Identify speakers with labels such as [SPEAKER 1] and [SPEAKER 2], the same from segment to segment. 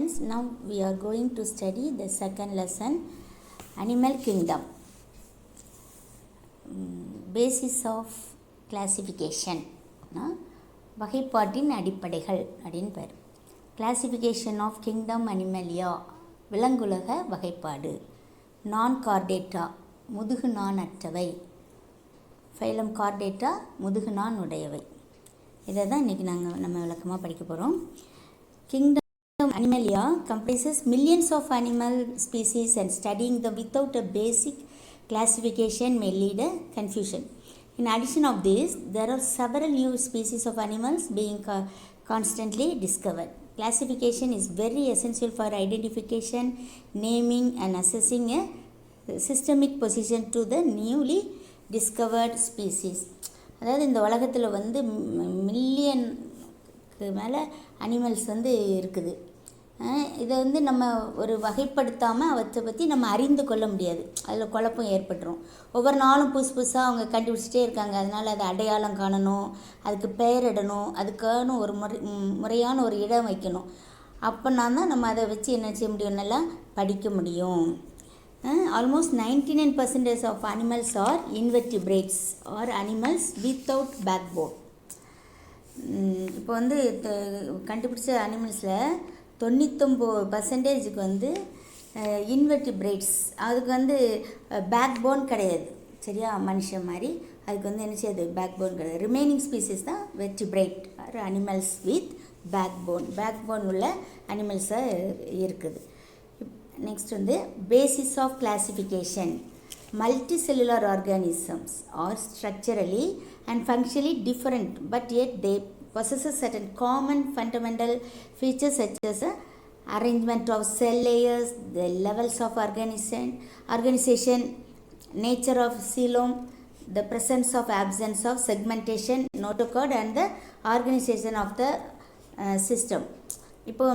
[SPEAKER 1] Now we are going to study the second lesson, Animal Kingdom. Basis of classification. வகைப்பாட்டின் அடிப்படைகள் அப்படின்னு பேர். Classification of kingdom Animalia, விலங்குலக வகைப்பாடு. நான் Chordata, முதுகு நான் அற்றவை. ஃபைலம் கார்டேட்டா, முதுகு நான் உடையவை. இதை தான் இன்றைக்கி நம்ம விளக்கமாக படிக்க போகிறோம். Kingdom Animalia comprises millions of animal species, and studying them without a basic classification may lead a confusion. In addition of this, there are several new species of animals being constantly discovered. Classification is very essential for identification, naming and assessing a systemic position to the newly discovered species. அதாவது இந்த உலகத்தில் மில்லியனுக்கு மேலே animals இருக்குது. இதை நம்ம ஒரு வகைப்படுத்தாமல் அவற்றை பற்றி நம்ம அறிந்து கொள்ள முடியாது. அதில் குழப்பம் ஏற்பட்டுரும். ஒவ்வொரு நாளும் புதுசாக அவங்க கண்டுபிடிச்சிட்டே இருக்காங்க. அதனால் அதை அடையாளம் காணணும், அதுக்கு பெயரிடணும், அதுக்கான ஒரு முறையான ஒரு இடம் வைக்கணும். அப்போனா தான் நம்ம அதை வச்சு என்ன செய்ய முடியும், நல்லா படிக்க முடியும். Almost 99% of animals are invertebrates or animals without backbone. இப்போ கண்டுபிடிச்ச அனிமல்ஸில் 99% இன்வெர்டிபிரேட்ஸ். அதுக்கு பேக் போன் கிடையாது. சரியா, மனுஷன் மாதிரி அதுக்கு என்ன செய்யாது, பேக் போன் கிடையாது. ரிமைனிங் ஸ்பீசிஸ் தான் vertebrate are animals with backbone. Backbone உள்ள அனிமல்ஸாக இருக்குது. Next basis of classification. Multicellular organisms are structurally and functionally different, but yet they possess certain common fundamental features such as arrangement of cell layers, the levels of organization, nature of coelom, the presence of absence of segmentation, notochord, and the organization of the system. இப்போ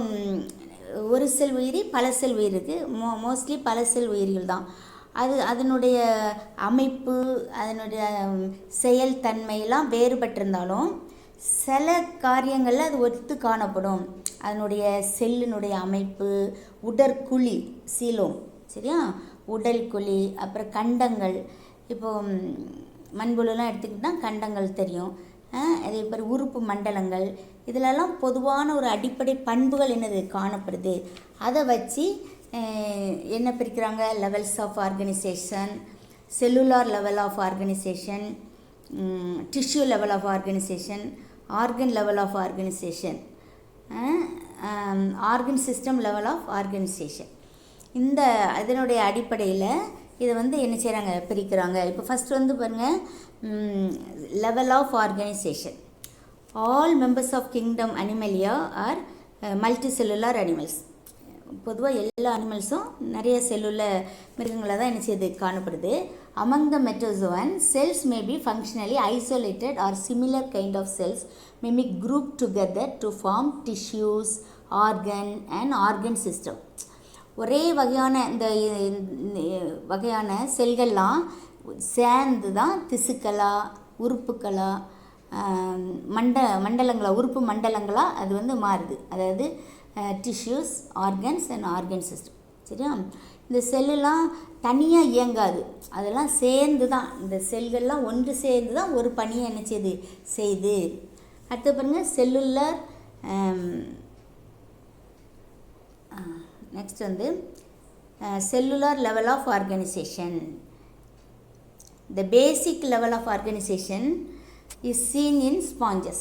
[SPEAKER 1] ஒரு செல் உயிரி பல செல் உயிர் இருக்குது. Mostly பல செல் உயிரிகள் தான். அதனுடைய அமைப்பு, அதனுடைய செயல்தன்மையெல்லாம் வேறுபட்டிருந்தாலும் சில காரியங்களில் அது ஒத்து காணப்படும். அதனுடைய செல்லினுடைய அமைப்பு, உடற்குழி சீலோம், சரியா, உடல் குழி, அப்புறம் கண்டங்கள். இப்போது மண்புழுலாம் எடுத்துக்கிட்டால் கண்டங்கள் தெரியும். அதே மாதிரி உறுப்பு மண்டலங்கள், இதிலெல்லாம் பொதுவான ஒரு அடிப்படை பண்புகள் என்னது காணப்படுது. அதை வச்சு என்ன பிரிக்கிறாங்க, levels of organisation, cellular level of organisation, tissue level of organisation, organ level of organisation, organ system level of organisation. இந்த இதனுடைய அடிப்படையில் இதை என்ன செய்கிறாங்க, பிரிக்கிறாங்க. இப்போ ஃபஸ்ட் பாருங்கள், level of organisation. All members of kingdom Animalia are multicellular animals. பொதுவாக எல்லா அனிமல்ஸும் நிறைய செல்லுள்ள மிருகங்களை தான் என்ன செய்யுது, காணப்படுது. Among the metazoan, cells may be functionally isolated or similar kind of cells may be group together to form tissues, organ and organ system. ஒரே வகையான இந்த வகையான செல்கள்லாம் சேர்ந்து தான் திசுக்களாக, உறுப்புக்களாக, மண்டலங்களாக, உறுப்பு மண்டலங்களாக அது மாறுது. அதாவது tissues, organs and organ system. சரியா, இந்த செல்லுலாம் தனியாக இயங்காது. அதெல்லாம் சேர்ந்து தான், இந்த செல்கள்லாம் ஒன்று சேர்ந்து தான் ஒரு பணியை என்ன செய்யுது. அடுத்து பாருங்கள், cellular. Next cellular level of organisation. The basic level of organization is seen in sponges.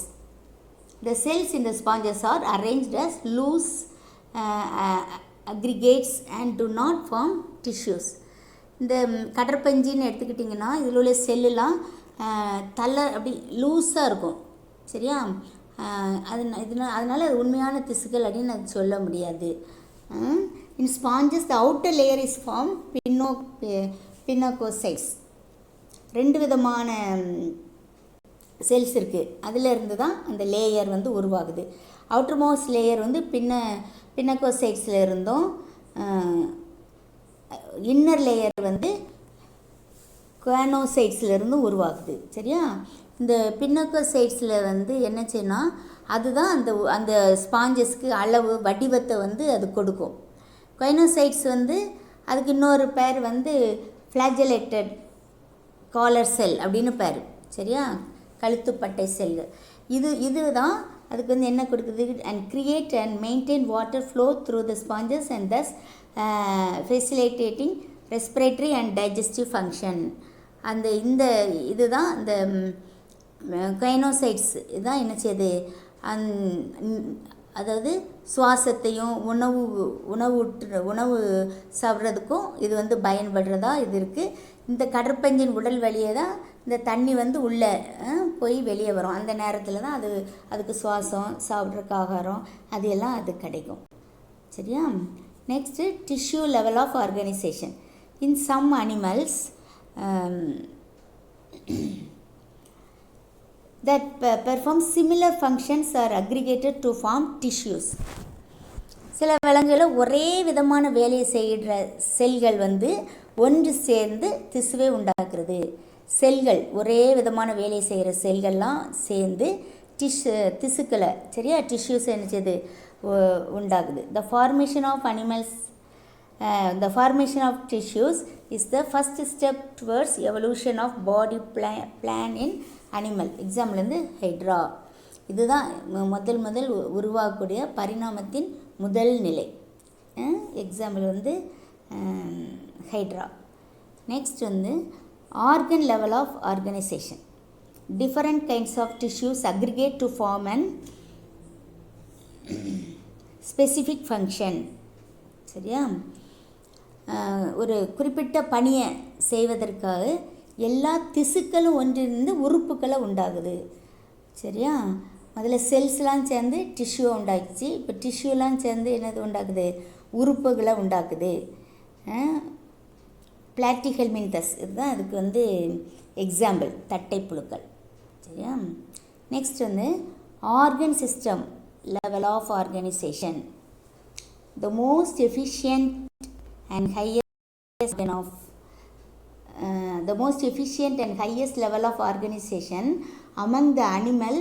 [SPEAKER 1] The cells in the sponges are arranged as loose aggregates and do not form tissues. இந்த கடற்பஞ்சின்னு எடுத்துக்கிட்டிங்கன்னா இதில் உள்ள செல்லுலாம் அப்படி லூஸாக இருக்கும். சரியா, அதனால அது உண்மையான திசுக்கள் அப்படின்னு அது சொல்ல முடியாது. In sponges the outer layer is formed pinacocytes. 2 விதமான செல்ஸ் இருக்குது. அதிலிருந்து தான் அந்த லேயர் உருவாகுது. அவுட்டர் மோஸ்ட் லேயர் பின்னக்கோசைட்ஸில் இருந்தும், இன்னர் லேயர் குவானோசைட்ஸில் இருந்தும் உருவாகுது. சரியா, இந்த பின்னக்கோசைட்ஸில் என்ன செய்யணும், அதுதான் அந்த அந்த ஸ்பாஞ்சஸ்க்கு அளவு வடிவத்தை வந்து அது கொடுக்கும். கொயினோசைட்ஸ் வந்து அதுக்கு இன்னொரு பேர் வந்து ஃப்ளாஜெலேட்டட் காலர் செல் அப்படின்னு பேர். சரியா, கழுத்துப்பட்டை செல்கள். இதுதான் அதுக்கு வந்து என்ன கொடுக்குது, and create and maintain water flow through the sponges and thus facilitating respiratory and digestive function. இந்த இதுதான் இந்த கொயினோசைட்ஸ் இதுதான் என்ன செய்யுது, அதாவது சுவாசத்தையும் உணவு சாப்பிட்றதுக்கும் இது வந்து பயன்படுறதா இது இருக்குது. இந்த கடற்பஞ்சின் உடல் வழியே தான் இந்த தண்ணி வந்து உள்ளே போய் வெளியே வரும். அந்த நேரத்தில் தான் அதுக்கு சுவாசம், சாப்பிட்றதுக்கு ஆகாரம் அது எல்லாம் அது கிடைக்கும். சரியா. Next tissue level of organisation. In some animals that perform similar functions are aggregated to form tissues. சில விலங்குகளில் ஒரே விதமான வேலையை செய்கிற செல்கள் வந்து ஒன்று சேர்ந்து திசுவை உண்டாக்குறது. செல்கள் ஒரே விதமான வேலையை செய்கிற செல்கள்லாம் சேர்ந்து திசுக்களை சரியா டிஷ்யூஸ் என்ன செய்யுது உண்டாகுது. The formation of tissues is the first step towards evolution of body plan in animal. Example வந்து ஹைட்ரா. இதுதான் முதல் உருவாகக்கூடிய பரிணாமத்தின் முதல் நிலை. எக்ஸாம்பிள் வந்து ஹைட்ரா. நெக்ஸ்ட் வந்து organ level of organisation. Different kinds of tissues aggregate to form and specific function. சரியா, ஒரு குறிப்பிட்ட பணியை செய்வதற்காக எல்லா திசுக்களும் ஒன்றிருந்து உறுப்புகளை உண்டாகுது. சரியா, முதல்ல செல்ஸ்லாம் சேர்ந்து டிஷ்யூ உண்டாக்குச்சு. இப்போ டிஷ்யூலாம் சேர்ந்து என்னது உண்டாக்குது, உறுப்புகளை உண்டாக்குது. பிளாட்டிஹெல்மின்தஸ் இதுதான் அதுக்கு வந்து எக்ஸாம்பிள், தட்டைப்புழுக்கள். சரியா. நெக்ஸ்ட் வந்து organ system level of organisation. The most efficient and highest level of organization among the animal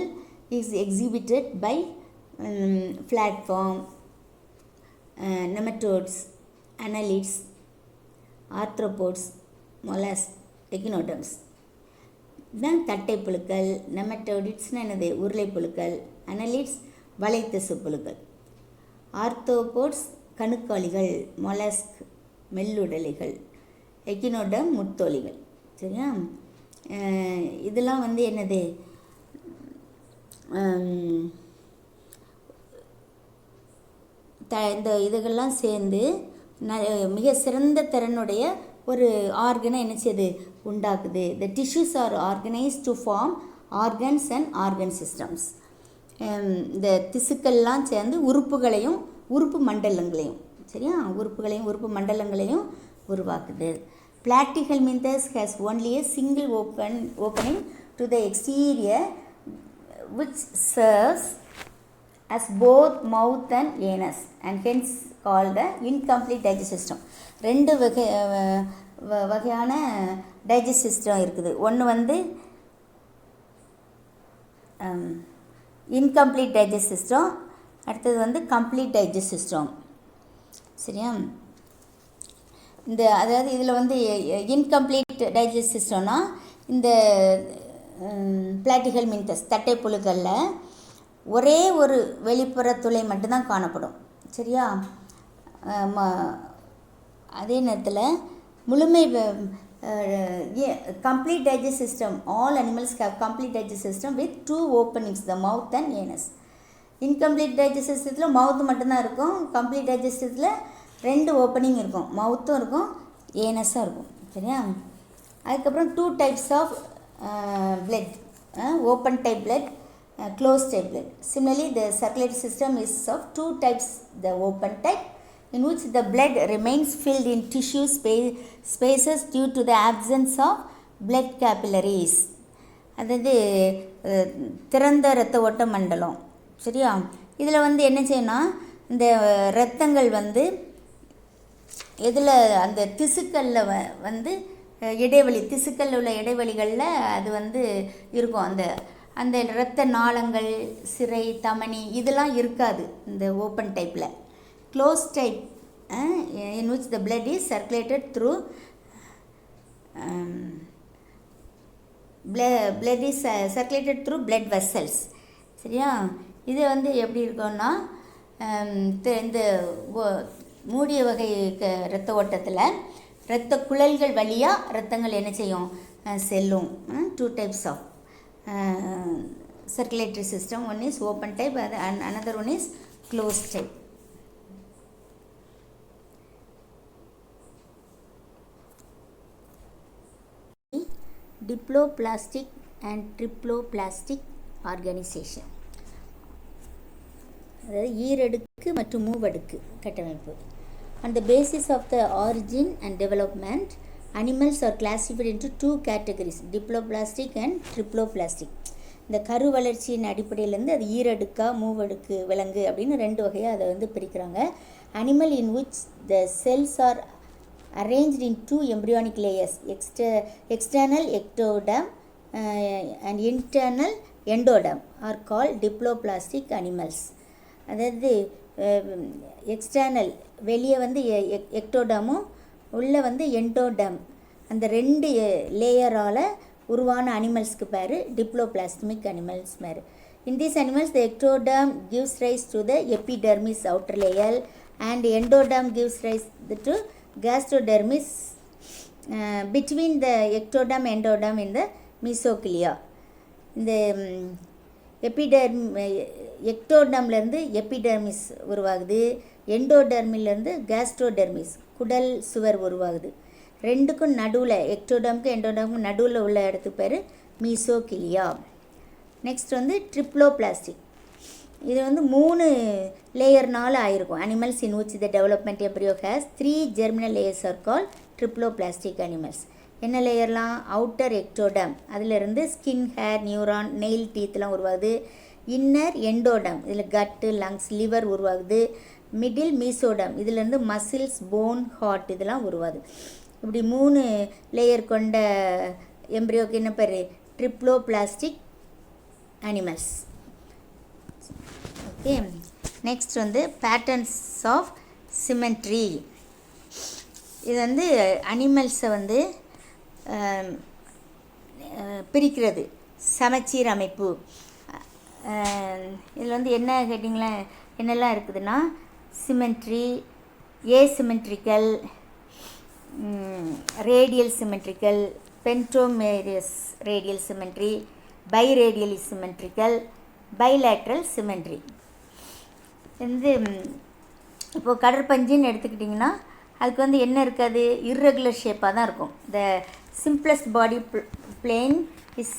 [SPEAKER 1] is exhibited by flatworm, nematodes, annelids, arthropods, mollusks, echinoderms. தான் தட்டைப்புழுக்கள். நெமட்டோடிட்ஸ்னால் என்னது, உருளைப்புழுக்கள். அனலிட்ஸ் வலைத்திசு புழுக்கள். ஆர்த்தோபோட்ஸ் கணுக்காளிகள். மொலஸ்க் மெல்லுடலிகள். எக்கினோடம் முத்தோலிகள். சரியா, இதெல்லாம் வந்து என்னது, இந்த இதுகள்லாம் சேர்ந்து மிக சிறந்த திறனுடைய ஒரு ஆர்கனை என்ன செய்யுது உண்டாக்குது. The tissues are organised to form organs and organ systems. இந்த திசுக்கள்லாம் சேர்ந்து உறுப்புகளையும் உறுப்பு மண்டலங்களையும் சரியா உறுப்பு மண்டலங்களையும் உருவாக்குது. Platyhelminthes has only a single opening to the exterior which serves as both mouth and anus and hence called the incomplete digestive system. ரெண்டு வகையான டைஜஸ்ட் சிஸ்டம் இருக்குது. ஒன்று வந்து இன்கம்ப்ளீட் டைஜஸ்ட் சிஸ்டம், அடுத்தது வந்து கம்ப்ளீட் டைஜஸ்ட் சிஸ்டம். சரியா, அதாவது இதில் வந்து இன்கம்ப்ளீட் டைஜஸ்ட் சிஸ்டம்னா இந்த பிளாட்டிஹெல்மின்தஸ் தட்டைப்புழுக்களில் ஒரே ஒரு வெளிப்புற துளை மட்டும்தான் காணப்படும். சரியா, அதே நேரத்தில் complete digest system, all animals have complete digest system with 2 openings, the mouth and ஏனஸ். Incomplete digest சிஸ்டத்தில் மவுத் மட்டும்தான் இருக்கும். கம்ப்ளீட் டைஜஸ்ட் சிஸ்டத்தில் 2 ஓப்பனிங் இருக்கும், மவுத்தும் இருக்கும் ஏனஸும் இருக்கும். சரியா, அதுக்கப்புறம் 2 types of blood, open type blood, closed type blood. Similarly, the circulatory system is of 2 types, the open type in which the blood remains filled in tissue spaces due to the absence of blood capillaries. அதாவது திறந்த இரத்த ஓட்ட மண்டலம். சரியா, இதில் வந்து என்ன செய்யணும், இந்த இரத்தங்கள் வந்து இதில் அந்த திசுக்களில் வந்து திசுக்களில் உள்ள இடைவெளிகளில் அது வந்து இருக்கும். அந்த இரத்த நாளங்கள், சிரை, தமனி இதெல்லாம் இருக்காது இந்த ஓப்பன் டைப்பில். Close type in which the blood is circulated through blood is circulated through blood vessels. சரியா? இது வந்து எப்படி இருக்கும்னா இந்த மூடிய வகை இரத்த ஓட்டத்தில் இரத்த குழல்கள் வழியாக இரத்தங்கள் என்ன செய்யும், செல்லும். 2 types of circulatory system. One is open type and another one is closed type. Diploplastic and triploplastic organization. அதாவது ஈரடுக்கு மற்றும் மூவடுக்கு கட்டமைப்பு. On the basis of the origin and development, animals are classified into 2 categories, diploplastic and triploplastic. இந்த கரு வளர்ச்சியின் அடிப்படையிலேருந்து அது ஈரடுக்கா மூவடுக்கு விலங்கு அப்படின்னு 2 வகையாக அதை வந்து பிரிக்கிறாங்க. Animal in which the cells are arranged in 2 embryonic layers, external ectoderm and internal endoderm are called diploplastic animals. அதாவது எக்ஸ்டர்னல் வெளியே வந்து எக்டோடமும் உள்ளே வந்து எண்டோடம், அந்த 2 லேயரால் உருவான அனிமல்ஸ்க்கு பேர் டிப்ளோபிளாஸ்மிக் அனிமல்ஸ் பேர். In these animals, the ectoderm gives rise to the epidermis outer layer and endoderm gives rise to gastrodermis between the ectoderm and endoderm in the mesochlia. இந்த எக்டோடர்ம்லேருந்து எபிடர்மிஸ் உருவாகுது, எண்டோடர்மிலேருந்து கேஸ்ட்ரோடர்மிஸ் குடல் சுவர் உருவாகுது. 2க்கும் நடுவில் எக்டோடர்முக்கும் எண்டோடர்முக்கும் நடுவில் உள்ள இடத்துக்கு பேர் மீசோகிலியா. நெக்ஸ்ட் வந்து ட்ரிப்ளோபிளாஸ்டிக். இது வந்து 3 லேயர்னால் ஆயிருக்கும். Animals in which the development embryo has 3 germinal layers are call triploblastic animals. என்ன லேயர்லாம்? அவுட்டர் எக்டோடம், அதிலிருந்து ஸ்கின், ஹேர், நியூரான், நெயில், டீத்லாம் உருவாகுது. இன்னர் எண்டோடம், இதில் கட்டு, லங்ஸ், லிவர் உருவாகுது. மிடில் மீசோடம், இதிலேருந்து மசில்ஸ், போன், ஹார்ட் இதெல்லாம் உருவாகுது. இப்படி 3 லேயர் கொண்ட எம்ப்ரியோக்கு என்ன பேர்? Triploblastic animals. ஓகே, நெக்ஸ்ட் வந்து பேட்டர்ன்ஸ் ஆஃப் சிமெட்ரி. இது வந்து அனிமல்ஸை வந்து பிரிக்கிறது, சமச்சீர் அமைப்பு. இதில் வந்து என்ன கேட்டிங்களா, என்னெல்லாம் இருக்குதுன்னா symmetry, asymmetrical, radial symmetrical, pentamerous radial symmetry, biradially symmetrical, bilateral symmetry. வந்து இப்போது கடற்பஞ்சின்னு எடுத்துக்கிட்டிங்கன்னா அதுக்கு வந்து என்ன இருக்காது? இர்ரெகுலர் ஷேப்பாக தான் இருக்கும். த simplest body plane is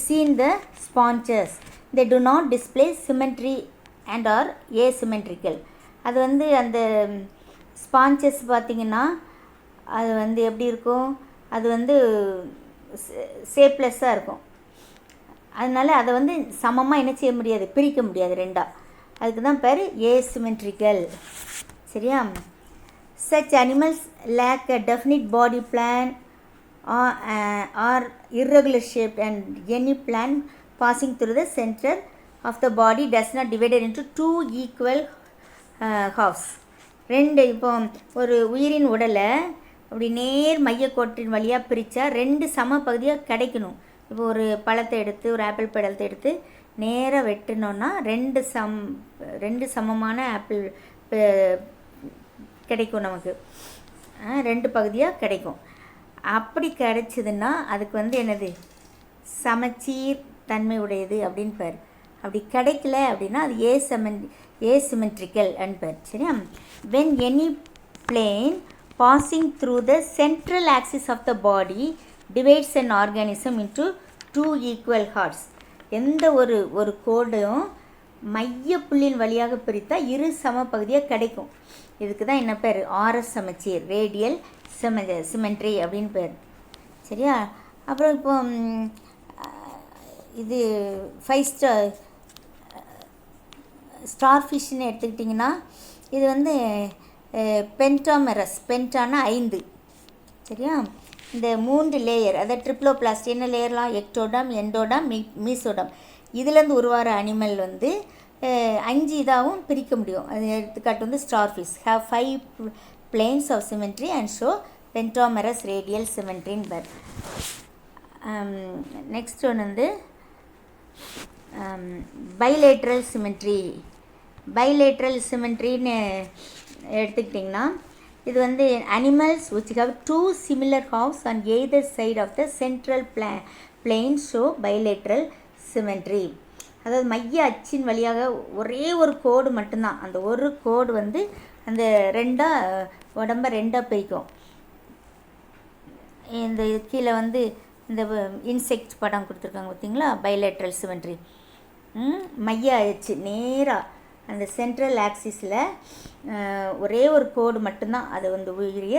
[SPEAKER 1] seen the sponges. They do not display symmetry and are asymmetrical. அது வந்து அந்த ஸ்பான்சஸ் பார்த்திங்கன்னா அது வந்து எப்படி இருக்கும்? அது வந்து ஷேப்லெஸ்ஸாக இருக்கும். அதனால் அதை வந்து சமமாக என்ன செய்ய முடியாது, பிரிக்க முடியாது ரெண்டாக. அதுக்கு தான் பேர் ஏசிமெட்ரிக்கல். சரியா? Such animals lack a definite body plan or are irregular shaped, and any plan passing through the center of the body does not divide it into 2 equal halves. இப்போ ஒரு உயிரின் உடலை அப்படி நேர் மையக்கோட்டின் வழியாக பிரித்தா 2 சம பகுதியாக கிடைக்கணும். இப்போ ஒரு பழத்தை எடுத்து, ஒரு ஆப்பிள் பழத்தை எடுத்து நேராக வெட்டினோன்னா 2 சமமான ஆப்பிள் கிடைக்கும் நமக்கு. 2 பகுதியாக கிடைக்கும். அப்படி கிடைச்சிதுன்னா அதுக்கு வந்து என்னது? சமச்சீர் தன்மை உடையது அப்படின்னு பேர். அப்படி கிடைக்கல அப்படின்னா அது ஏசிமெட்ரிக்கல் அண்ட் பேர். சரியா? when any plane passing through the central axis of the body divides an organism into 2 equal halves. எந்த ஒரு கோடும் மைய புள்ளியின் வழியாக பிரித்தா 2 சம பகுதியாக கிடைக்கும். இதுக்கு தான் என்ன பேர்? ஆர்எஸ் சமச்சீர், ரேடியல் சிமெட்ரி அப்படின்னு பேர். சரியா? அப்புறம் இப்போ இது 5 ஸ்டார் ஃபிஷ்ன்னு எடுத்துக்கிட்டிங்கன்னா இது வந்து பென்டாமெரஸ், பென்டானா 5. சரியா? இந்த 3 லேயர், அதாவது ட்ரிப்ளோபிளாஸ்ட் என்ன லேயர்லாம், எக்டோடம், எண்டோடம், மீசோடம், இதுலேருந்து உருவாகிற அனிமல் வந்து 5 இதாகவும் பிரிக்க முடியும். அது எடுத்துக்காட்டு வந்து star fish have 5 planes of symmetry and show pentamerous radial symmetry in bird. Next ஒன்று வந்து பைலேட்ரல் சிமெட்ரி. பைலேட்ரல் சிமெட்ரின்னு எடுத்துக்கிட்டிங்கன்னா இது வந்து animals which have 2 similar halves on either side of the central plane show bilateral symmetry. அதாவது மைய அச்சின் வழியாக ஒரே ஒரு கோடு மட்டும்தான், அந்த ஒரு கோடு வந்து அந்த உடம்பை ரெண்டாக பிரிக்கும். இந்த கீழே வந்து இந்த இன்செக்ட் படம் கொடுத்துருக்காங்க பார்த்தீங்களா, பைலேட்ரல் சிமெட்ரி. மைய அச்சு நேராக அந்த சென்ட்ரல் ஆக்சிஸில் ஒரே ஒரு கோடு மட்டும்தான் அது வந்து உயிரிய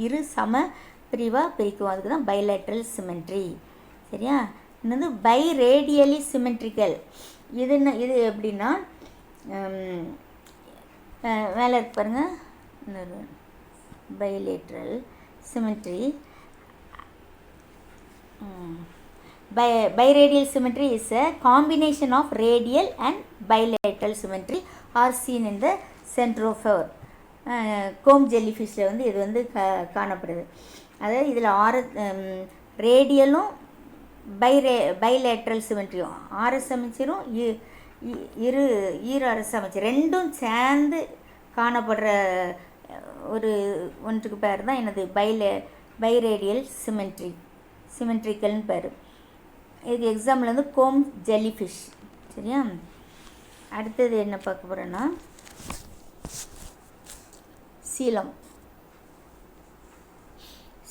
[SPEAKER 1] இரு சம பிரிவாக பிரிக்கும். அதுக்கு தான் பைலேட்ரல் சிமெட்ரி. சரியா? இது வந்து பை ரேடியலி சிமெட்ரிக்கல். இது எப்படின்னா மேலே இருக்கு பாருங்கள், இன்னொரு bilateral symmetry. Biradial symmetry is a combination of radial and bilateral symmetry are seen in the centrophore. comb jellyfish வந்து இது வந்து காணப்படுது. அதாவது இதில் ரேடியலும் பைலேட்ரல் சிமெட்ரியும், ஆர்எஸ் அமைச்சரும் ஆர்எஸ் அமைச்சர் ரெண்டும் சேர்ந்து காணப்படுற ஒரு ஒன்றுக்கு பேர் தான் என்னது பைரேடியல் சிமெட்ரிக்கல்னு பேர். இதுக்கு எக்ஸாம்பிள் வந்து கோம் ஜெல்லிஃபிஷ். சரியா? அடுத்தது என்ன பார்க்க போகிறோன்னா சீலம்.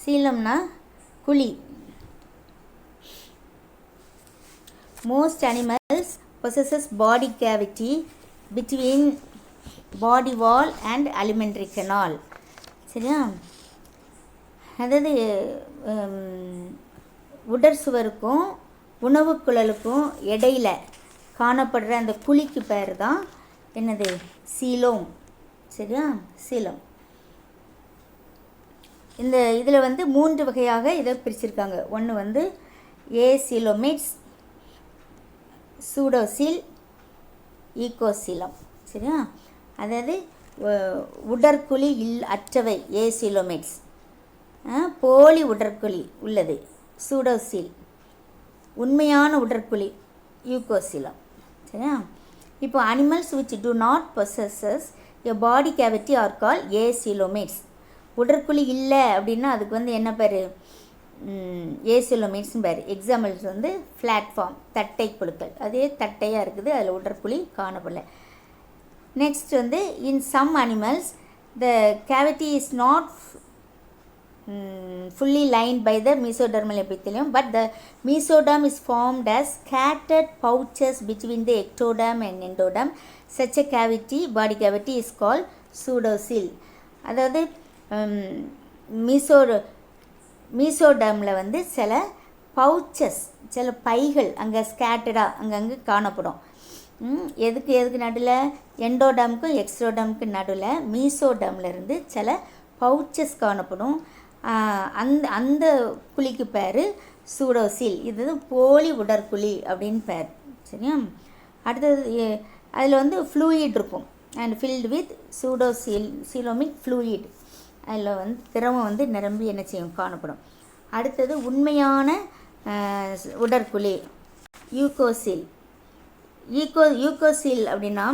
[SPEAKER 1] சீலம்னா குழி. Most animals possesses body cavity between body wall and alimentary canal. சரியா? அதாவது உடற் சுவருக்கும் உணவு குழலுக்கும் இடையில காணப்படுற அந்த குழிக்கு பேர் தான் என்னது, சீலோம். சரியா? சீலம். இந்த இதில் வந்து 3 வகையாக இதை பிரிச்சிருக்காங்க. ஒன்று வந்து ஏசிலோமேட்ஸ், சூடோசீல், ஈகோசீலம். சரியா? அதாவது உடற்குழி அற்றவை ஏசிலோமேட்ஸ், போலி உடற்குழி உள்ளது சூடோசீல், உண்மையான உடற்குழி யூகோசீலம். சரியா? இப்போ animals which do not possesses a body cavity are called ஏசிலோமேட்ஸ். உடற்குழி இல்லை அப்படின்னா அதுக்கு வந்து என்ன பேர், ஏசிலோமேட்ஸ்னு பேர். எக்ஸாம்பிள்ஸ் வந்து பிளாட்ஃபார்ம், தட்டை புழுக்கள், அதே தட்டையாக இருக்குது, அதில் உடற்குழி காணப்படல. நெக்ஸ்ட் வந்து in some animals the cavity is not fully lined by the mesodermal epithelium, but the mesoderm is formed as scattered pouches between the ectoderm and endoderm. Such a cavity, body cavity, is called pseudocele. அதாவது மீசோடர்மில் வந்து சில pouches, சில பைகள் அங்கே ஸ்கேட்டடாக அங்கங்கே காணப்படும். எதுக்கு நடுவில், எண்டோடம்க்கும் எக்ஸ்ட்ரோடம்க்கு நடுவில் மீசோடம்லேருந்து சில பவுச்சஸ் காணப்படும். அந்த குழிக்கு பேர் சூடோசீல். இது போலி உடற்குழி அப்படின்னு பேர். சரியா? அடுத்தது அதில் வந்து ஃப்ளூயிட் இருக்கும், and filled with coelomic fluid. அதில் வந்து திரவம் வந்து நிரம்பி என்ன செய்யும், காணப்படும். அடுத்தது உண்மையான உடற்குழி யூகோசீல். யூகோசீல் அப்படின்னா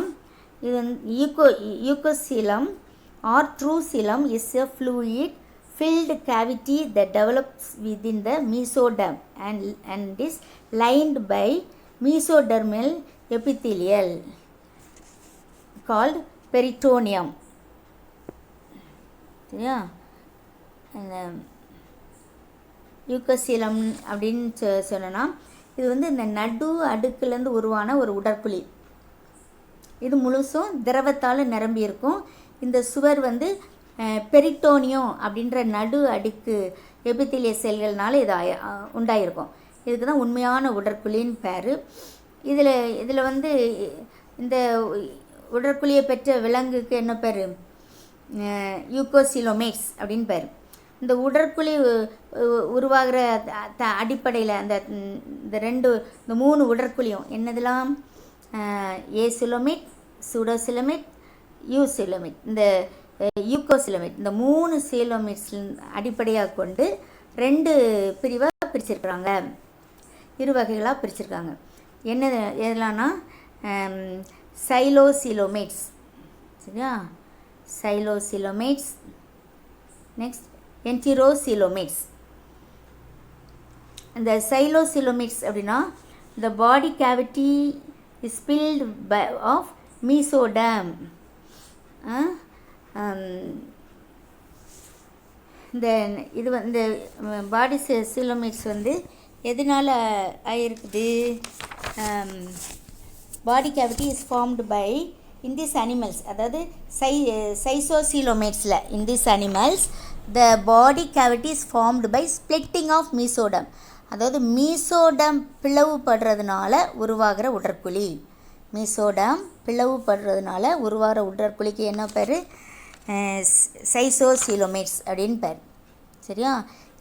[SPEAKER 1] இது வந்து eucoelom or true coelom is a fluid filled cavity that develops within the mesoderm and is lined by mesodermal epithelial called peritoneum. சரியா? இந்த யூகோசீலம் அப்படின்னு சொன்னா இது வந்து இந்த நடு அடுக்குலேருந்து உருவான ஒரு உடற்குழி. இது முழுசும் திரவத்தால் நிரம்பி இருக்கும். இந்த சுவர் வந்து பெரிட்டோனியம் அப்படின்ற நடு அடுக்கு எபித்திலிய செல்கள்னால இது உண்டாயிருக்கும். இதுக்கு தான் உண்மையான உடற்குழின்னு பேர். இதில் வந்து இந்த உடற்குழியை பெற்ற விலங்குக்கு என்ன பேர், யூகோசிலோமேட்ஸ் அப்படின்னு பேர். இந்த உடற்குழி உருவாகிற அடிப்படையில் இந்த இந்த 3 உடற்குழியும் என்னதெல்லாம், ஏசிலோமிட், சூடோசிலோமிட், யூசிலோமிட், இந்த யூகோசிலோமிட், இந்த 3 சீலோமிட்ஸ் அடிப்படையாக கொண்டு 2 பிரிவாக பிரிச்சிருக்கிறாங்க, 2 வகைகளாக பிரிச்சிருக்காங்க. எதெல்லாம்னா சைலோசிலோமேட்ஸ், சரியா, சைலோசிலோமேட்ஸ். நெக்ஸ்ட் என்டிரோசிலோமேட்ஸ். இந்த சைலோசிலோமேட்ஸ் அப்படின்னா the body cavity is filled of mesoderm. இந்த பாடி சிலோமேட்ஸ் எதனால் ஆகிருக்குது, body cavity is formed by in these animals, அதாவது சைசோசிலோமேட்ஸில் in these animals the body cavity is formed by splitting of mesoderm. அதாவது மீசோடம் பிளவுபடுறதுனால உருவாகிற உடற்குழி, மீசோடம் பிளவுபடுறதுனால உருவாகிற உடற்குழிக்கு என்ன பேர், சைசோசிலோமேட்ஸ் அப்படின்னு பேர், சரியா.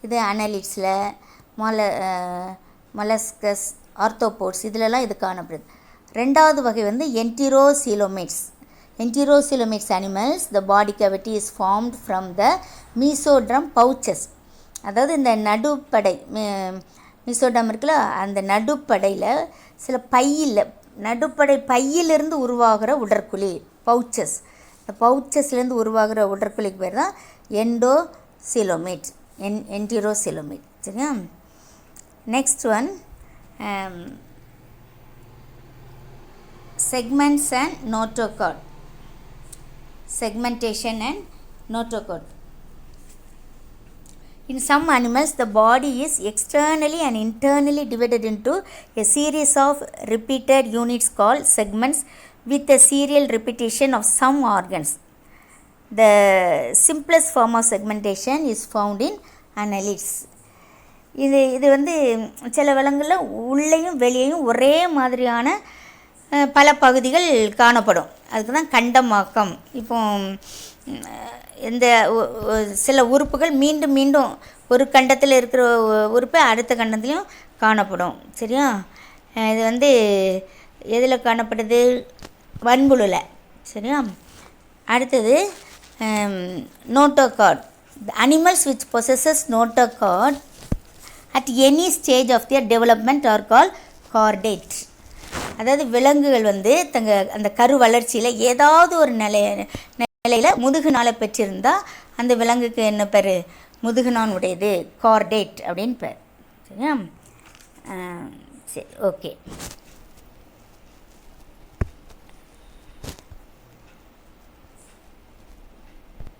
[SPEAKER 1] இது அனலிட்ஸில், மொலஸ்கஸ், ஆர்த்தோபோட்ஸ் இதிலெல்லாம் இது காணப்படுது. 2வது வகை என்டிரோசிலோமேட்ஸ். என்டிரோசிலோமேட்ஸ் animals the body cavity is formed from the mesoderm pouches. அதாவது இந்த நடுப்படை மீசோடம் இருக்குல்ல, அந்த நடுப்படையில் சில நடுப்படை பையிலிருந்து உருவாகிற உடற்குழி பவுச்சஸ், இந்த பவுச்சஸ்லேருந்து உருவாகிற உடற்குழிக்கு பேர் தான் என்டோசிலோமேட், என்டிரோசிலோமேட், சரியா. Next one segments and notochord. Segmentation and notochord. In some animals the body is externally and internally divided into a series of repeated units called segments with a serial repetition of some organs. The simplest form of segmentation is found in annelids. இது சில விலங்குகளில் உள்ளேயும் வெளியேயும் ஒரே மாதிரியான பல பகுதிகள் காணப்படும், அதுக்கு தான் கண்டமாக்கம். இப்போ இந்த சில உறுப்புகள் மீண்டும் மீண்டும் ஒரு கண்டத்தில் இருக்கிற உறுப்பு அடுத்த கண்டத்துலையும் காணப்படும், சரியா. இது எதில் காணப்படுது, வன்புழுல, சரியா. அடுத்தது notochord. The animals which possesses notochord at any stage of their development are called chordate. அதாவது விலங்குகள் அந்த கரு வளர்ச்சியில் ஏதாவது ஒரு நிலையில் முதுகு நாளை பெற்றிருந்தால் அந்த விலங்குக்கு என்ன பேர், முதுகு நான் உடையது, கார்டேட் அப்படின்னு பேர், சரியா. சரி, ஓகே.